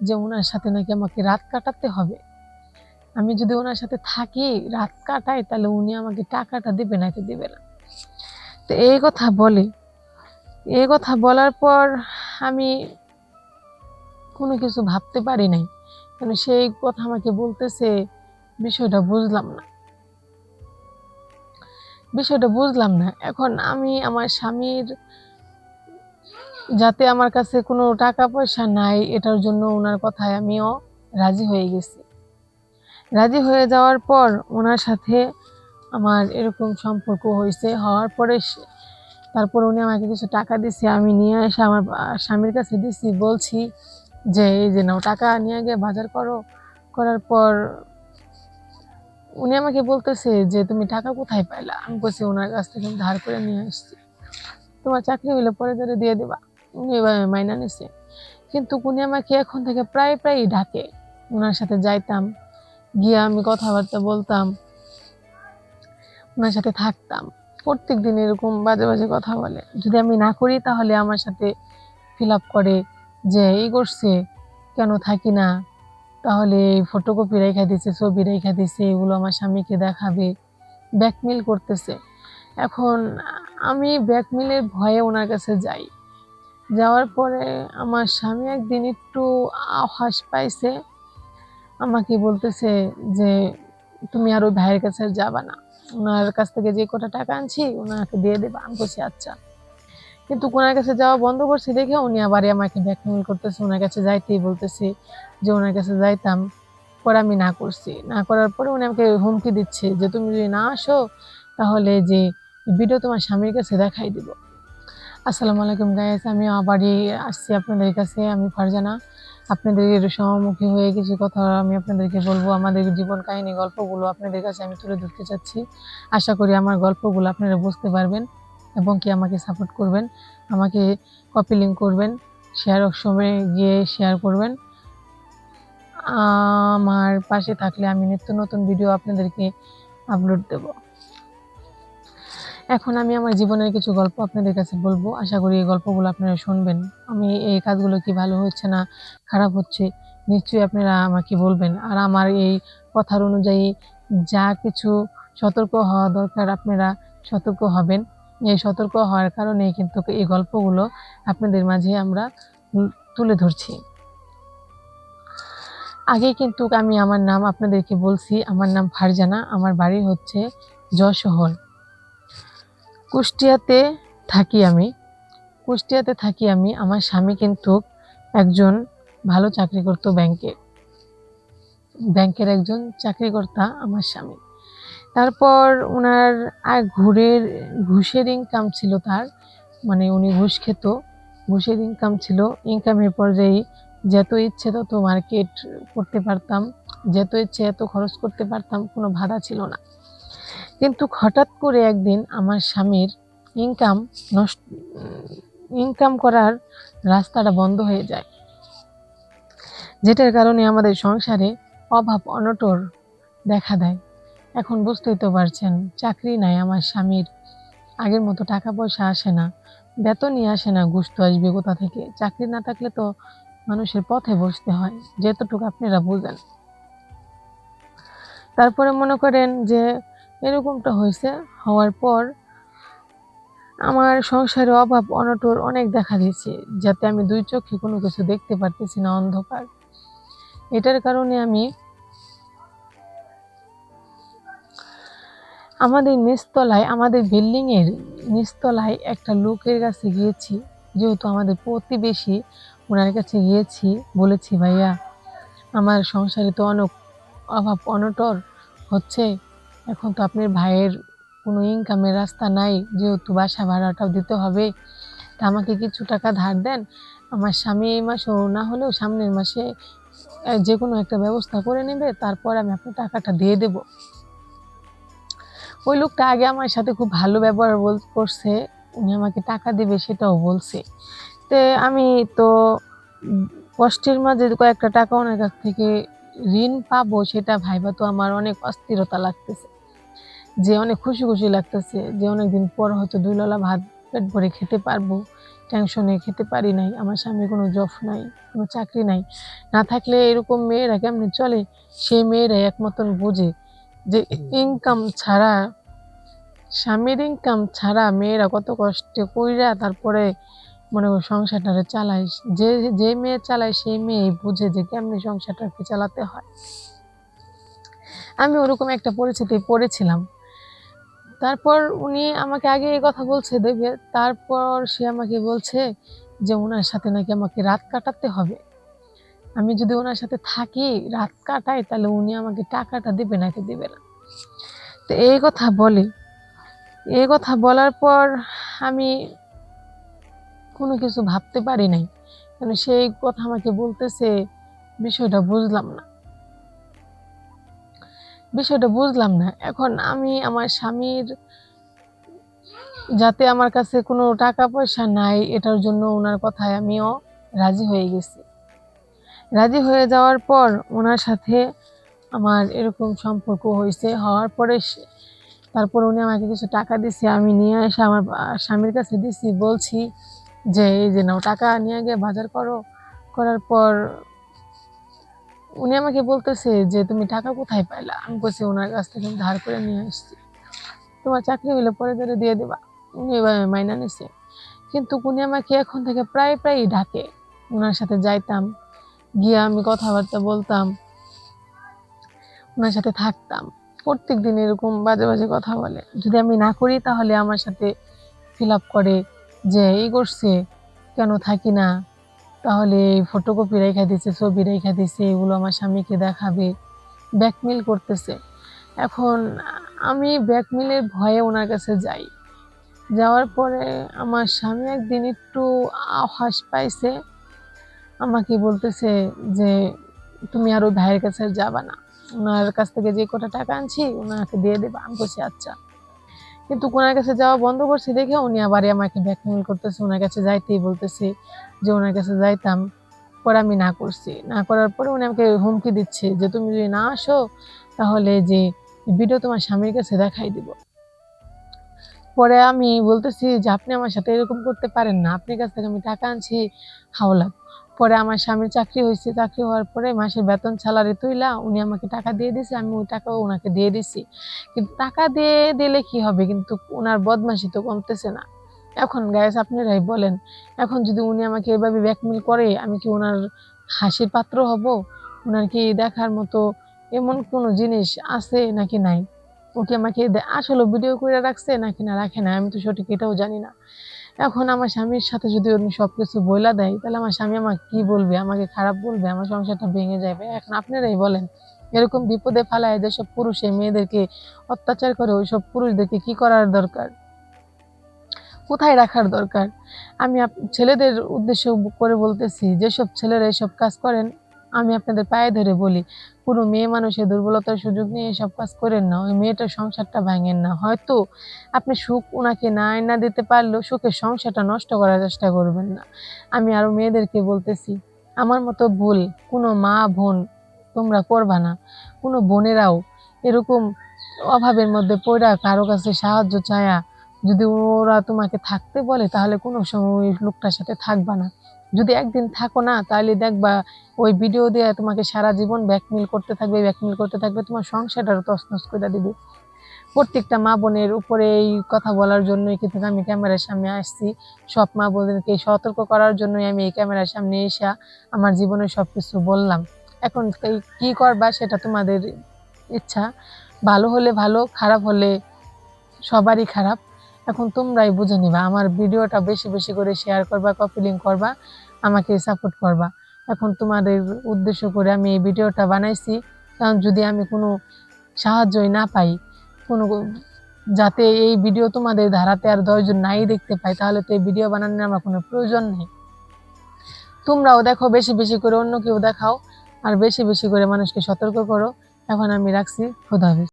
যে ওনার সাথে নাকি আমাকে রাত কাটাতে হবে। আমি যদি ওনার সাথে থাকি, রাত কাটাই, তাহলে উনি আমাকে টাকাটা দিবে নাকি দিবে না। তো এই কথা বলে, এই কথা বলার পর আমি কোনো কিছু ভাবতে পারি নাই, কারণ সেই কথা আমাকে বলতেছে। বিষয়টা বুঝলাম না, বিষয়টা বুঝলাম না। এখন আমি আমার স্বামীর যাতে আমার কাছে কোনো টাকা পয়সা নাই, এটার জন্য ওনার কথায় আমিও রাজি হয়ে গেছি। রাজি হয়ে যাওয়ার পর ওনার সাথে আমার এরকম সম্পর্ক হয়েছে। হওয়ার পরে তারপর উনি আমাকে কিছু টাকা দিছে, আমি নিয়ে এসে আমার স্বামীর কাছে দিছি, বলছি যে এই যে নাও, টাকা নিয়ে গিয়ে বাজার করো। করার পর উনি আমাকে বলতেছে যে তুমি টাকা কোথায় পাইলা? আমি বলছি ওনার কাছ থেকে ধার করে নিয়ে আসছি, তোমার চাকরি হইলে পরে ধরে দিয়ে দেবা। উনি এভাবে মাইনা নিছে। কিন্তু উনি আমাকে এখন থেকে প্রায় ডাকে, ওনার সাথে যাইতাম, গিয়ে আমি কথাবার্তা বলতাম, ওনার সাথে থাকতাম। প্রত্যেক দিন এরকম বাজে বাজে কথা বলে। যদি আমি না করি তাহলে আমার সাথে ফিল আপ করে যে এই করছে, কেন থাকি না, তাহলে ফটোকপি রেখা দিছে, ছবি রেখা দিছে, এগুলো আমার স্বামীকে দেখাবে, ব্যাকমেল করতেছে। এখন আমি ব্যাকমেলের ভয়ে ওনার কাছে যাই। যাওয়ার পরে আমার স্বামী একদিন একটু আভাস পাইছে, আমাকে বলতেছে যে তুমি আর ওই ভাইয়ের কাছে যাবা না, ওনার কাছ থেকে যে কটা টাকা আনছি ওনাকে দিয়ে দেবা। আমি বলছি আচ্ছা। কিন্তু ওনার কাছে যাওয়া বন্ধ করছি দেখে উনি আবার আমাকে ব্যাকমেল করতেছে, ওনার কাছে যাইতেই বলতেছে যে ওনার কাছে যাইতাম। পরে আমি না করছি, না করার পরে উনি আমাকে হুমকি দিচ্ছে যে তুমি যদি না আসো তাহলে যে ভিডিও তোমার স্বামীর কাছে দেখাই দিব। আসসালামু আলাইকুম গাইস, আমি আবারই আসছি আপনাদের কাছে। আমি ফারজানা, আপনাদের সম্মুখী হয়ে কিছু কথা আমি আপনাদেরকে বলবো। আমাদের জীবন কাহিনী গল্পগুলো আপনাদের কাছে আমি তুলে ধরতে চাচ্ছি। আশা করি আমার গল্পগুলো আপনারা বুঝতে পারবেন এবং কি আমাকে সাপোর্ট করবেন, আমাকে কপি লিঙ্ক করবেন, শেয়ার সময় গিয়ে শেয়ার করবেন। আমার পাশে থাকলে আমি নিত্য নতুন ভিডিও আপনাদেরকে আপলোড দেব। এখন আমি আমার জীবনের কিছু গল্প আপনাদের কাছে বলবো। আশা করি এই গল্পগুলো আপনারা শুনবেন। আমি এই কাজগুলো কি ভালো হচ্ছে না খারাপ হচ্ছে, নিশ্চয়ই আপনারা আমাকে বলবেন। আর আমার এই কথার অনুযায়ী যা কিছু সতর্ক হওয়া দরকার আপনারা সতর্ক হবেন। এই সতর্ক হওয়ার কারণে কিন্তু এই গল্পগুলো আপনাদের মাঝে আমরা তুলে ধরছি। আগে কিন্তু আমি আমার নাম আপনাদেরকে বলছি, আমার নাম ফারজানা, আমার বাড়ি হচ্ছে যশোহর। কুষ্টিয়াতে থাকি আমি। আমার স্বামী কিন্তু একজন ভালো চাকরি করত, ব্যাংকের একজন চাকরিকর্তা আমার স্বামী। তারপর ওনার ঘুষের ইনকাম ছিল তার, মানে উনি ঘুষ খেত, ঘুষের ইনকাম ছিল। ইনকামের পর্যায়ে যত ইচ্ছে তত মার্কেট করতে পারতাম, যত ইচ্ছে এত খরচ করতে পারতাম, কোনো বাধা ছিল না। কিন্তু হঠাৎ করে একদিন আমার স্বামীর ইনকাম করার রাস্তাটা বন্ধ হয়ে যায়, যেটার কারণে আমাদের সংসারে অভাব অনটন দেখা দেয়। এখন বুঝতেই তো পারছেন, চাকরি নাই আমার স্বামীর, আগের মতো টাকা পয়সা আসে না, বেতনই আসে না, ঘুষ তো আসবে কোথা থেকে? চাকরি না থাকলে তো মানুষের পথে বসতে হয়, যেতটুকু আপনারা বুঝেন। তারপরে মনে করেন যে এরকমটা হয়েছে। হওয়ার পর আমার সংসারে অভাব অনটন অনেক দেখা দিয়েছে, যাতে আমি দুই চোখে কোনো কিছু দেখতে পারতেছি না, অন্ধকার। এটার কারণে আমি আমাদের বিল্ডিং এর নিচতলায় একটা লোকের কাছে গিয়েছি, যেহেতু আমাদের প্রতিবেশী, ওনার কাছে গিয়েছি, বলেছি ভাইয়া আমার সংসারে তো অনেক অভাব অনটন হচ্ছে, এখন তো আপনার ভাইয়ের কোনো ইনকামের রাস্তা নাই, যেহেতু বাসা ভাড়াটাও দিতে হবে, তা আমাকে কিছু টাকা ধার দেন। আমার স্বামী এই মাসে না হলেও সামনের মাসে যে কোনো একটা ব্যবস্থা করে নেবে, তারপর আমি আপনার টাকাটা দিয়ে দেব। ওই লোকটা আগে আমার সাথে খুব ভালো ব্যবহার করছে, উনি আমাকে টাকা দিবে সেটাও বলছে। তো আমি তো কষ্টের মাঝে কয়েকটা টাকা ওনার কাছ থেকে ঋণ পাবো, সেটা ভাইবা তো আমার অনেক অস্থিরতা লাগতেছে, যে অনেক খুশি লাগতেছে যে অনেকদিন পর হয়তো দুই ললা ভাত পেট ভরে খেতে পারবো। টেনশনে খেতে পারি নাই। আমার স্বামীর কোনো জব নাই, কোনো চাকরি নাই। না থাকলে এরকম মেয়েরা কেমনে চলে? সেই মেয়েরাই একমতন বুঝে যে ইনকাম ছাড়া, স্বামীর ইনকাম ছাড়া মেয়েরা কত কষ্টে কইরা তারপরে মনে করো সংসারটারে চালায়। যে মেয়ে চালায় সেই মেয়েই বুঝে যে কেমনে সংসারটাকে চালাতে হয়। আমি ওরকম একটা পরিস্থিতিতে পড়েছিলাম। তারপর উনি আমাকে আগে এই কথা বলছে দেখবে, তারপর সে আমাকে বলছে যে উনার সাথে নাকি আমাকে রাত কাটাতে হবে। আমি যদি ওনার সাথে থাকি, রাত কাটাই, তাহলে উনি আমাকে টাকাটা দিবে নাকি দিবে না। তো এই কথা বলে, এই কথা বলার পর আমি কোনো কিছু ভাবতে পারি নাই, কারণ সেই কথা আমাকে বলতেছে। বিষয়টা বুঝলাম না, বিষয়টা বুঝলাম না। এখন আমি আমার স্বামীর যাতে আমার কাছে কোনো টাকা পয়সা নাই, এটার জন্য ওনার কথায় আমিও রাজি হয়ে গেছি। রাজি হয়ে যাওয়ার পর ওনার সাথে আমার এরকম সম্পর্ক হয়েছে। হওয়ার পরে তারপর উনি আমাকে কিছু টাকা দিছে, আমি নিয়ে এসে আমার স্বামীর কাছে দিছি। বলছি যে এই যে নাও, টাকা নিয়ে গিয়ে বাজার করো। করার পর উনি আমাকে বলতেছে যে তুমি টাকা কোথায় পাইলা? আমি বলছি ওনার কাছ থেকে ধার করে নিয়ে আসছি, তোমার চাকরি হলে পরে ধরে দিয়ে দেবা। উনি এভাবে মাইনা নিছে। কিন্তু উনি আমাকে এখন থেকে প্রায় ডাকে। ওনার সাথে যাইতাম, গিয়ে আমি কথাবার্তা বলতাম, ওনার সাথে থাকতাম। প্রত্যেক দিন এরকম বাজে বাজে কথা বলে। যদি আমি না করি তাহলে আমার সাথে ফিল আপ করে যে এই করছে, কেন থাকি না, তাহলে ফটোকপি রেখা দিছে, ছবি রেখা দিছে, এগুলো আমার স্বামীকে দেখাবে, ব্ল্যাকমেল করতেছে। এখন আমি ব্ল্যাকমেলের ভয়ে ওনার কাছে যাই। যাওয়ার পরে আমার স্বামী একদিন একটু আভাস পাইছে, আমাকে বলতেছে যে তুমি আর ওই ভাইয়ের কাছে যাবা না, ওনার কাছ থেকে যে কটা টাকা আনছি ওনাকে দিয়ে দেবা। আমি বলছি আচ্ছা। কিন্তু ওনার কাছে যাওয়া বন্ধ করছি দেখে উনি আবার আমাকে ব্ল্যাকমেল করতেছে, ওনার কাছে যাইতেই বলতেছে যে ওনার কাছে যাইতাম। পরে আমি না করছি। না করার পরে উনি আমাকে হুমকি দিচ্ছে যে তুমি যদি না আসো তাহলে যে ভিডিও তোমার স্বামীর কাছে দেখাই দিব। পরে আমি বলতেছি যে আপনি আমার সাথে এরকম করতে পারেন না, আপনার কাছ থেকে আমি টাকা আনছি হাওলাত। পরে আমার স্বামীর চাকরি হয়েছে, চাকরি হওয়ার পরে মাসের বেতন স্যালারি তুইলা উনি আমাকে টাকা দিয়ে দিছে, আমি ওই টাকাও ওনাকে দিয়ে দিছি। কিন্তু টাকা দিয়ে দিলে কি হবে, কিন্তু ওনার বদমাশি তো কমতেছে না। এখন গাইস আপনারাই বলেন, এখন যদি উনি আমাকে এভাবে ব্ল্যাকমেল করে, আমি কি ওনার হাসির পাত্র হব? ওনার কি দেখার মতো এমন কোনো জিনিস আছে নাকি নাই? ওকে আমাকে আসলে ভিডিও করে রাখছে নাকি না রাখে না, আমি তো সঠিক এটাও জানি না। এখন আমার স্বামীর সাথে যদি উনি সবকিছু বইলা দেয়, তাহলে আমার স্বামী আমাকে কি বলবে? আমাকে খারাপ বলবে, আমার সংসারটা ভেঙে যাবে। এখন আপনারাই বলেন, এরকম বিপদে ফেলায় যেসব পুরুষ এই মেয়েদেরকে অত্যাচার করে, ওইসব পুরুষদেরকে কি করার দরকার, কোথায় রাখার দরকার? আমি ছেলেদের উদ্দেশ্য করে বলতেছি, যেসব ছেলেরা এসব কাজ করেন, আমি আপনাদের পায়ে ধরে বলি, কোনো মেয়ে মানুষের দুর্বলতার সুযোগ নিয়ে এসব কাজ করেন না। ওই মেয়েটার সংসারটা ভাঙেন না। হয়তো আপনি সুখ ওনাকে না এনে দিতে পারলেও সুখের সংসারটা নষ্ট করার চেষ্টা করবেন না। আমি আরো মেয়েদেরকে বলতেছি, আমার মতো ভুল কোনো মা বোন তোমরা করবা না। কোনো বোনেরাও এরকম অভাবের মধ্যে পড়া কারো কাছে সাহায্য চায়া যদি ওরা তোমাকে থাকতে বলে, তাহলে কোনো সময় ওই লোকটার সাথে থাকবা না। যদি একদিন থাকো না, তাহলে দেখবা ওই ভিডিও দিয়ে তোমাকে সারা জীবন ব্ল্যাকমেল করতে থাকবে, ব্ল্যাকমেল করতে থাকবে, তোমার সংসারটারও তছনছ করে দিবে। প্রত্যেকটা মা বোনের উপরে এই কথা বলার জন্যই কিন্তু আমি ক্যামেরার সামনে আসছি। সব মা বোনদেরকে সতর্ক করার জন্যই আমি এই ক্যামেরার সামনে এসে আমার জীবনের সবকিছু বললাম। এখন কি করবা সেটা তোমাদের ইচ্ছা। ভালো হলে ভালো, খারাপ হলে সবারই খারাপ। এখন তোমরাই বুঝে নিবা। আমার ভিডিওটা বেশি বেশি করে শেয়ার করবা, কপি লিঙ্ক করবা, আমাকে সাপোর্ট করবা। এখন তোমাদের উদ্দেশ্য করে আমি এই ভিডিওটা বানাইছি, কারণ যদি আমি কোনো সাহায্যই না পাই, কোনো যাতে এই ভিডিও তোমাদের ধারাতে আর 10 জন নাই দেখতে পাই, তাহলে তো এই ভিডিও বানানোর আমার কোনো প্রয়োজন নেই। তোমরাও দেখো, বেশি বেশি করে অন্য কেউ দেখাও, আর বেশি বেশি করে মানুষকে সতর্ক করো। এখন আমি রাখছি। খোদা হাফেজ।